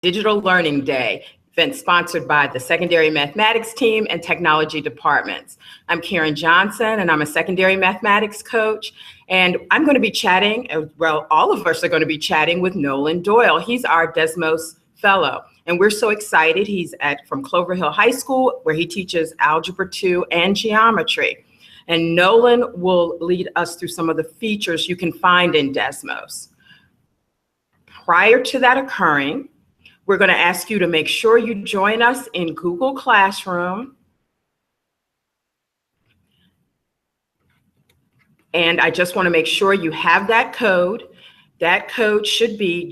Digital Learning Day, event sponsored by the secondary mathematics team and technology departments. I'm Karen Johnson, and I'm a secondary mathematics coach. And I'm going to be chatting, well, all of us are going to be chatting with Nolan Doyle. He's our Desmos Fellow. And we're so excited. He's from Clover Hill High School, where he teaches Algebra 2 and geometry. And Nolan will lead us through some of the features you can find in Desmos. Prior to that occurring, we're going to ask you to make sure you join us in Google Classroom. And I just want to make sure you have that code. That code should be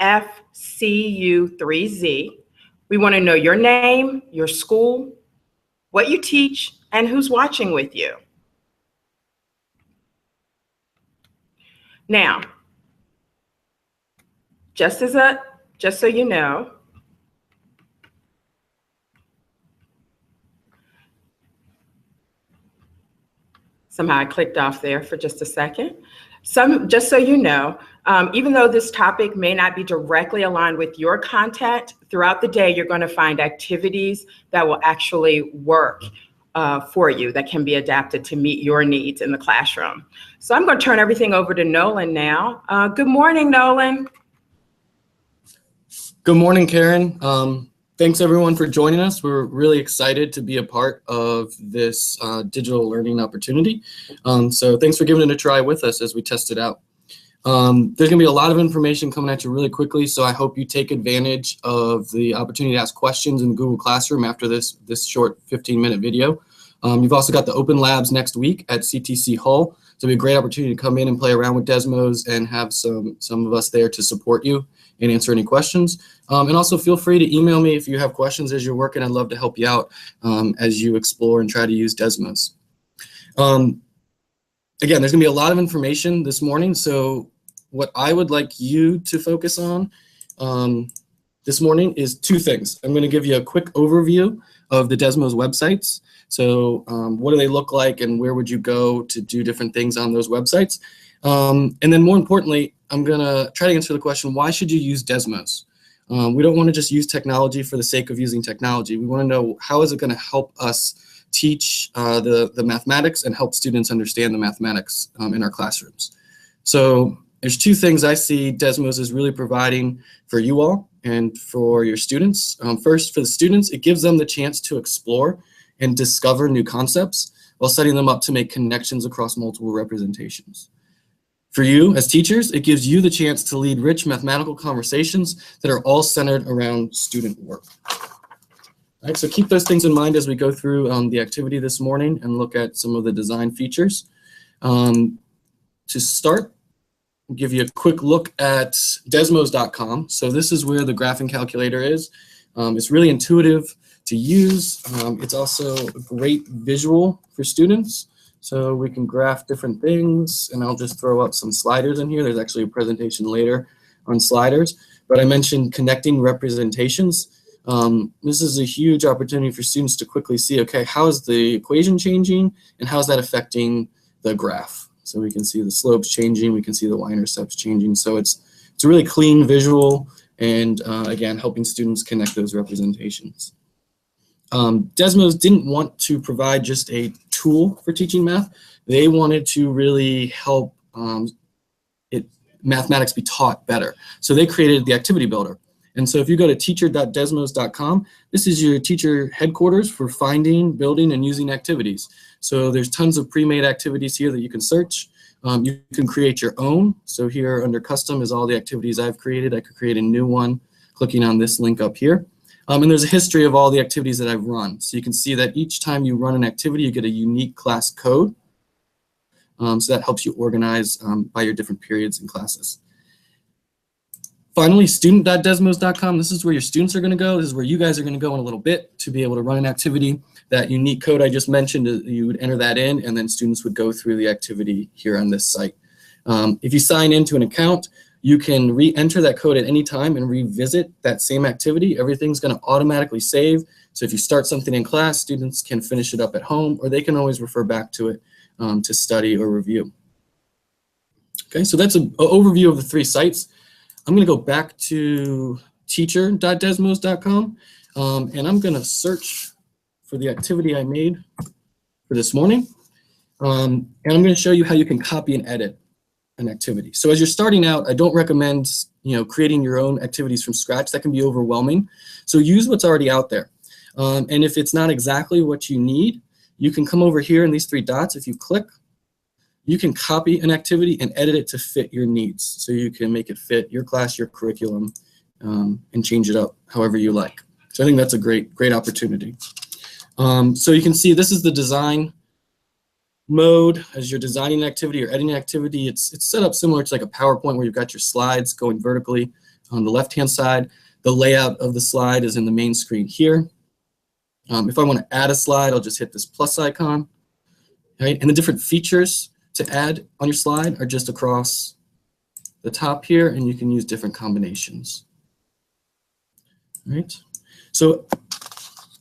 JFCU3Z. We want to know your name, your school, what you teach, and who's watching with you. Now, just so you know, somehow I clicked off there for just a second. Just so you know, even though this topic may not be directly aligned with your content, throughout the day, you're going to find activities that will actually work for you, that can be adapted to meet your needs in the classroom. So I'm going to turn everything over to Nolan now. Good morning, Nolan. Good morning, Karen. Thanks everyone for joining us. We're really excited to be a part of this digital learning opportunity. So thanks for giving it a try with us as we test it out. There's gonna be a lot of information coming at you really quickly, so I hope you take advantage of the opportunity to ask questions in Google Classroom after this short 15-minute video. You've also got the Open Labs next week at CTC Hull. So it'll be a great opportunity to come in and play around with Desmos and have some of us there to support you and answer any questions. And also feel free to email me if you have questions as you're working. I'd love to help you out as you explore and try to use Desmos. Again, there's gonna be a lot of information this morning. So what I would like you to focus on this morning is two things. I'm gonna give you a quick overview of the Desmos websites. So what do they look like and where would you go to do different things on those websites? And then more importantly, I'm gonna try to answer the question, why should you use Desmos? We don't wanna just use technology for the sake of using technology. We wanna know how is it gonna help us teach the mathematics and help students understand the mathematics in our classrooms. So there's two things I see Desmos is really providing for you all and for your students. First, for the students, it gives them the chance to explore and discover new concepts while setting them up to make connections across multiple representations. For you as teachers, it gives you the chance to lead rich mathematical conversations that are all centered around student work. All right, so keep those things in mind as we go through the activity this morning and look at some of the design features. To start, I'll give you a quick look at Desmos.com. So this is where the graphing calculator is. It's really intuitive to use. It's also a great visual for students. So we can graph different things, and I'll just throw up some sliders in here. There's actually a presentation later on sliders, but I mentioned connecting representations. This is a huge opportunity for students to quickly see, okay, how is the equation changing and how is that affecting the graph? So we can see the slopes changing, we can see the y-intercepts changing. So it's a really clean visual and again, helping students connect those representations. Desmos didn't want to provide just a tool for teaching math. They wanted to really help mathematics be taught better. So they created the activity builder. And so if you go to teacher.desmos.com, this is your teacher headquarters for finding, building, and using activities. So there's tons of pre-made activities here that you can search. You can create your own. So here under custom is all the activities I've created. I could create a new one clicking on this link up here. And there's a history of all the activities that I've run. So you can see that each time you run an activity, you get a unique class code. So that helps you organize by your different periods and classes. Finally, student.desmos.com. This is where your students are going to go. This is where you guys are going to go in a little bit to be able to run an activity. That unique code I just mentioned, you would enter that in, and then students would go through the activity here on this site. If you sign into an account, you can re-enter that code at any time and revisit that same activity. Everything's going to automatically save. So if you start something in class, students can finish it up at home, or they can always refer back to it to study or review. Okay, so that's an overview of the three sites. I'm going to go back to teacher.desmos.com, and I'm going to search for the activity I made for this morning, and I'm going to show you how you can copy and edit an activity. So as you're starting out, I don't recommend creating your own activities from scratch. That can be overwhelming. So use what's already out there, and if it's not exactly what you need, you can come over here in these three dots. If you click, you can copy an activity and edit it to fit your needs. So you can make it fit your class, your curriculum, and change it up however you like. So I think that's a great opportunity. So you can see this is the design mode. As you're designing an activity or editing an activity, it's set up similar to like a PowerPoint where you've got your slides going vertically on the left-hand side. The layout of the slide is in the main screen here. If I want to add a slide, I'll just hit this plus icon, right? And the different features to add on your slide are just across the top here, and you can use different combinations. Right? So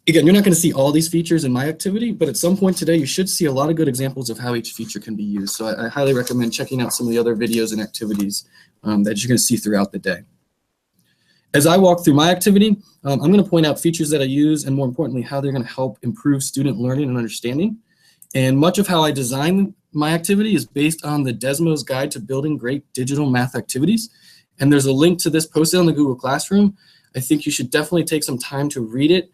again, you're not going to see all these features in my activity, but at some point today, you should see a lot of good examples of how each feature can be used. So I highly recommend checking out some of the other videos and activities that you're going to see throughout the day. As I walk through my activity, I'm going to point out features that I use, and more importantly, how they're going to help improve student learning and understanding. And much of how I design my activity is based on the Desmos Guide to Building Great Digital Math Activities. And there's a link to this posted on the Google Classroom. I think you should definitely take some time to read it.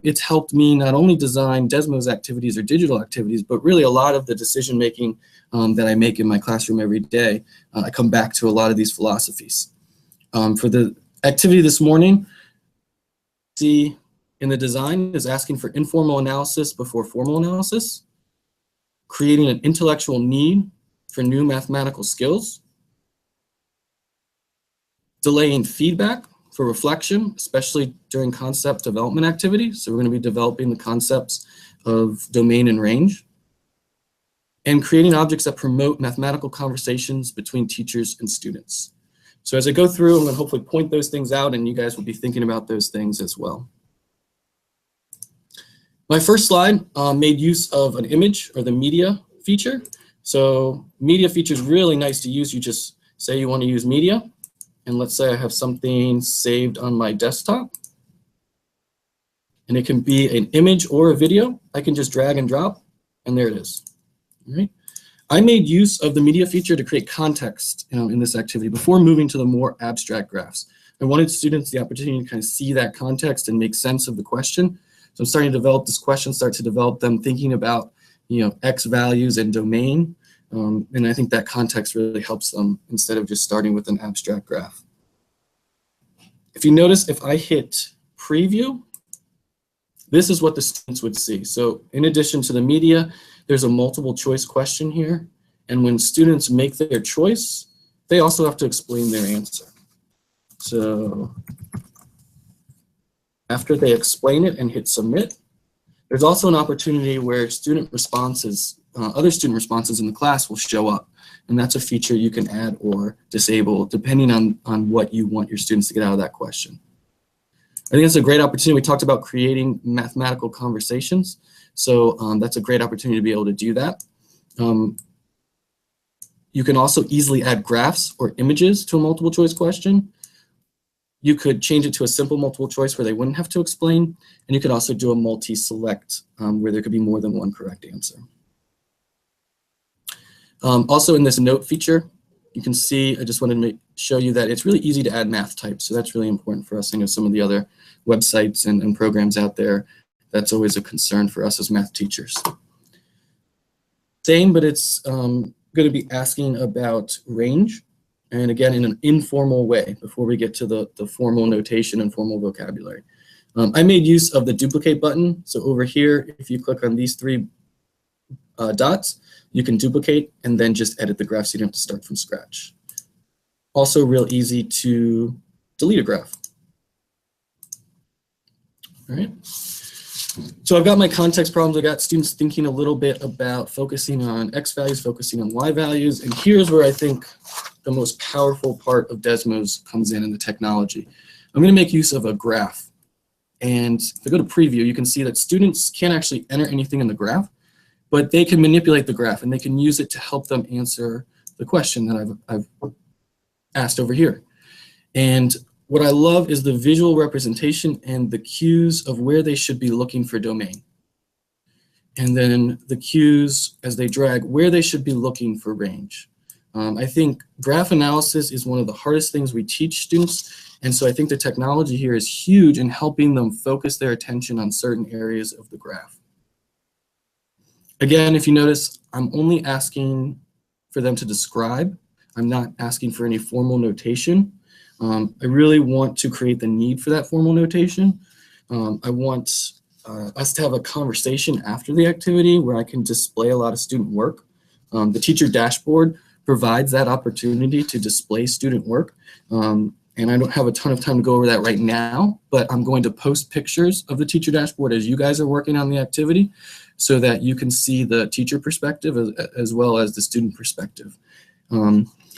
It's helped me not only design Desmos activities or digital activities, but really a lot of the decision making that I make in my classroom every day. I come back to a lot of these philosophies. For the activity this morning, see in the design is asking for informal analysis before formal analysis, creating an intellectual need for new mathematical skills, delaying feedback for reflection, especially during concept development activities. So we're going to be developing the concepts of domain and range, and creating objects that promote mathematical conversations between teachers and students. So as I go through, I'm going to hopefully point those things out, and you guys will be thinking about those things as well. My first slide made use of an image or the media feature. So media feature is really nice to use. You just say you want to use media, and let's say I have something saved on my desktop, and it can be an image or a video. I can just drag and drop, and there it is. All right. I made use of the media feature to create context in this activity before moving to the more abstract graphs. I wanted students the opportunity to kind of see that context and make sense of the question. So I'm starting to develop this question, start to develop them thinking about, X values and domain. And I think that context really helps them instead of just starting with an abstract graph. If you notice, if I hit preview, this is what the students would see. So in addition to the media, there's a multiple choice question here. And when students make their choice, they also have to explain their answer. So after they explain it and hit submit, there's also an opportunity where student responses, other student responses in the class will show up. And that's a feature you can add or disable depending on what you want your students to get out of that question. I think that's a great opportunity. We talked about creating mathematical conversations. So that's a great opportunity to be able to do that. You can also easily add graphs or images to a multiple choice question. You could change it to a simple multiple choice where they wouldn't have to explain. And you could also do a multi-select where there could be more than one correct answer. Also in this note feature, you can see, I just wanted to show you that it's really easy to add math types. So that's really important for us. I know some of the other websites and programs out there, that's always a concern for us as math teachers. Same, but it's going to be asking about range. And again, in an informal way before we get to the formal notation and formal vocabulary. I made use of the duplicate button. So over here, if you click on these three dots, you can duplicate and then just edit the graph so you don't have to start from scratch. Also real easy to delete a graph. All right. So I've got my context problems. I got students thinking a little bit about focusing on X values, focusing on Y values. And here's where I think the most powerful part of Desmos comes in the technology. I'm going to make use of a graph. And if I go to preview, you can see that students can't actually enter anything in the graph, but they can manipulate the graph and they can use it to help them answer the question that I've asked over here. And what I love is the visual representation and the cues of where they should be looking for domain. And then the cues as they drag where they should be looking for range. I think graph analysis is one of the hardest things we teach students. And so I think the technology here is huge in helping them focus their attention on certain areas of the graph. Again, if you notice, I'm only asking for them to describe. I'm not asking for any formal notation. I really want to create the need for that formal notation. I want us to have a conversation after the activity where I can display a lot of student work. The teacher dashboard provides that opportunity to display student work. And I don't have a ton of time to go over that right now, but I'm going to post pictures of the teacher dashboard as you guys are working on the activity so that you can see the teacher perspective as well as the student perspective.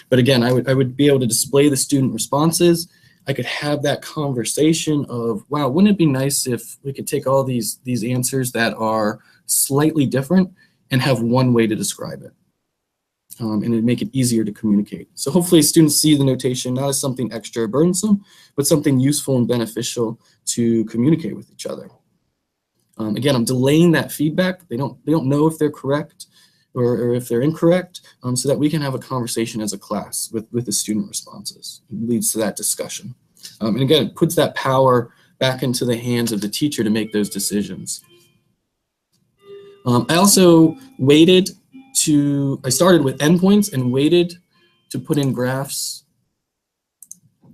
But again, I would be able to display the student responses. I could have that conversation of, wow, wouldn't it be nice if we could take all these answers that are slightly different and have one way to describe it. And it'd make it easier to communicate. So hopefully students see the notation not as something extra burdensome, but something useful and beneficial to communicate with each other. Again, I'm delaying that feedback. They don't know if they're correct or if they're incorrect, so that we can have a conversation as a class with the student responses. It leads to that discussion. And again, it puts that power back into the hands of the teacher to make those decisions. I also I started with endpoints and waited to put in graphs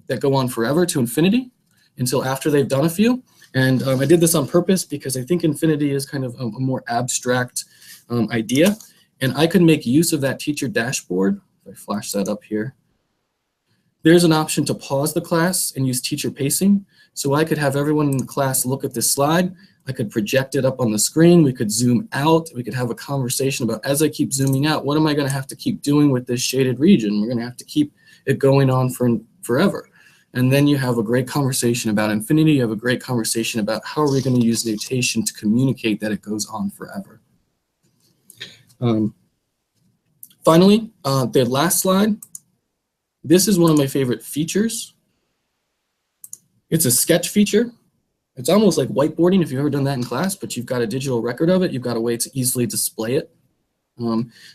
that go on forever to infinity until after they've done a few. And I did this on purpose because I think infinity is kind of a more abstract idea. And I could make use of that teacher dashboard. If I flash that up here, there's an option to pause the class and use teacher pacing. So I could have everyone in the class look at this slide. I could project it up on the screen. We could zoom out. We could have a conversation about, as I keep zooming out, what am I going to have to keep doing with this shaded region? We're going to have to keep it going on forever. And then you have a great conversation about infinity. You have a great conversation about how are we going to use notation to communicate that it goes on forever. Finally, the last slide. This is one of my favorite features. It's a sketch feature. It's almost like whiteboarding if you've ever done that in class, but you've got a digital record of it. You've got a way to easily display it.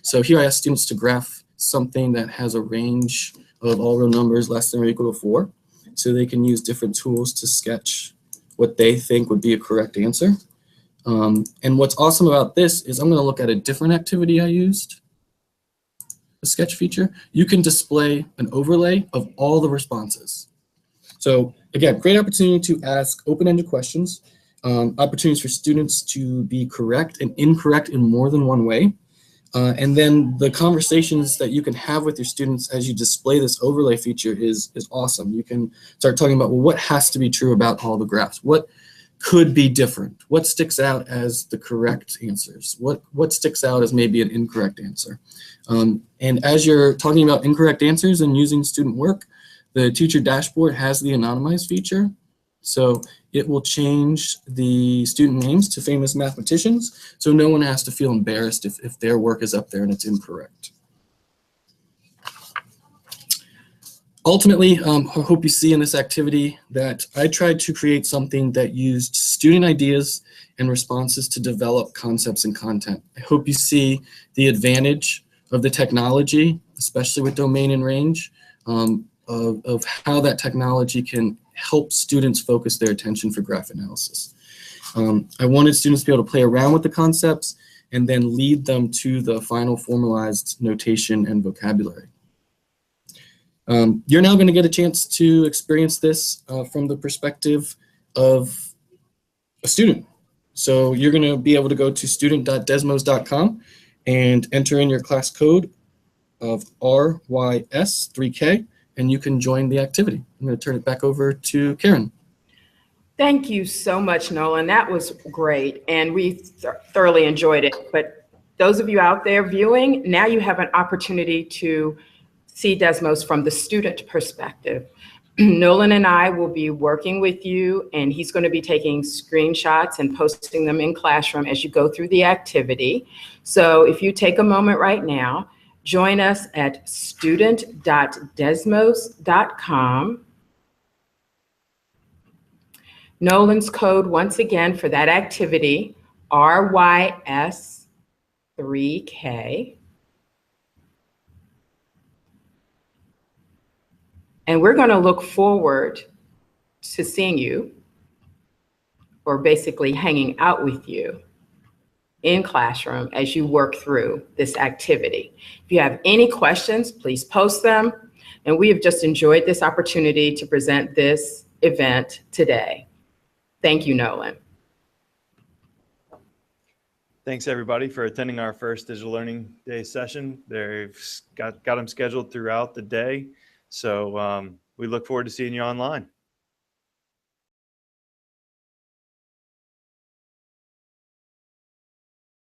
So here I ask students to graph something that has a range of all real numbers less than or equal to 4. So they can use different tools to sketch what they think would be a correct answer. And what's awesome about this is I'm going to look at a different activity I used, a sketch feature. You can display an overlay of all the responses. So again, great opportunity to ask open-ended questions, opportunities for students to be correct and incorrect in more than one way. And then the conversations that you can have with your students as you display this overlay feature is awesome. You can start talking about, well, what has to be true about all the graphs? What could be different? What sticks out as the correct answers? What sticks out as maybe an incorrect answer? And as you're talking about incorrect answers and using student work, the teacher dashboard has the anonymize feature. So it will change the student names to famous mathematicians, so no one has to feel embarrassed if their work is up there and it's incorrect. Ultimately, I hope you see in this activity that I tried to create something that used student ideas and responses to develop concepts and content. I hope you see the advantage of the technology, especially with domain and range, of how that technology can help students focus their attention for graph analysis. I wanted students to be able to play around with the concepts and then lead them to the final formalized notation and vocabulary. You're now going to get a chance to experience this from the perspective of a student. So you're going to be able to go to student.desmos.com and enter in your class code of RYS3K, and you can join the activity. I'm going to turn it back over to Karen. Thank you so much, Nolan. That was great, and we thoroughly enjoyed it. But those of you out there viewing, now you have an opportunity to see Desmos from the student perspective. Nolan and I will be working with you, and he's going to be taking screenshots and posting them in Classroom as you go through the activity. So if you take a moment right now, join us at student.desmos.com. Nolan's code once again for that activity, RYS3K. And we're going to look forward to seeing you, or basically hanging out with you in classroom as you work through this activity. If you have any questions, please post them. And we have just enjoyed this opportunity to present this event today. Thank you, Nolan. Thanks everybody for attending our first Digital Learning Day session. They've got them scheduled throughout the day. So we look forward to seeing you online.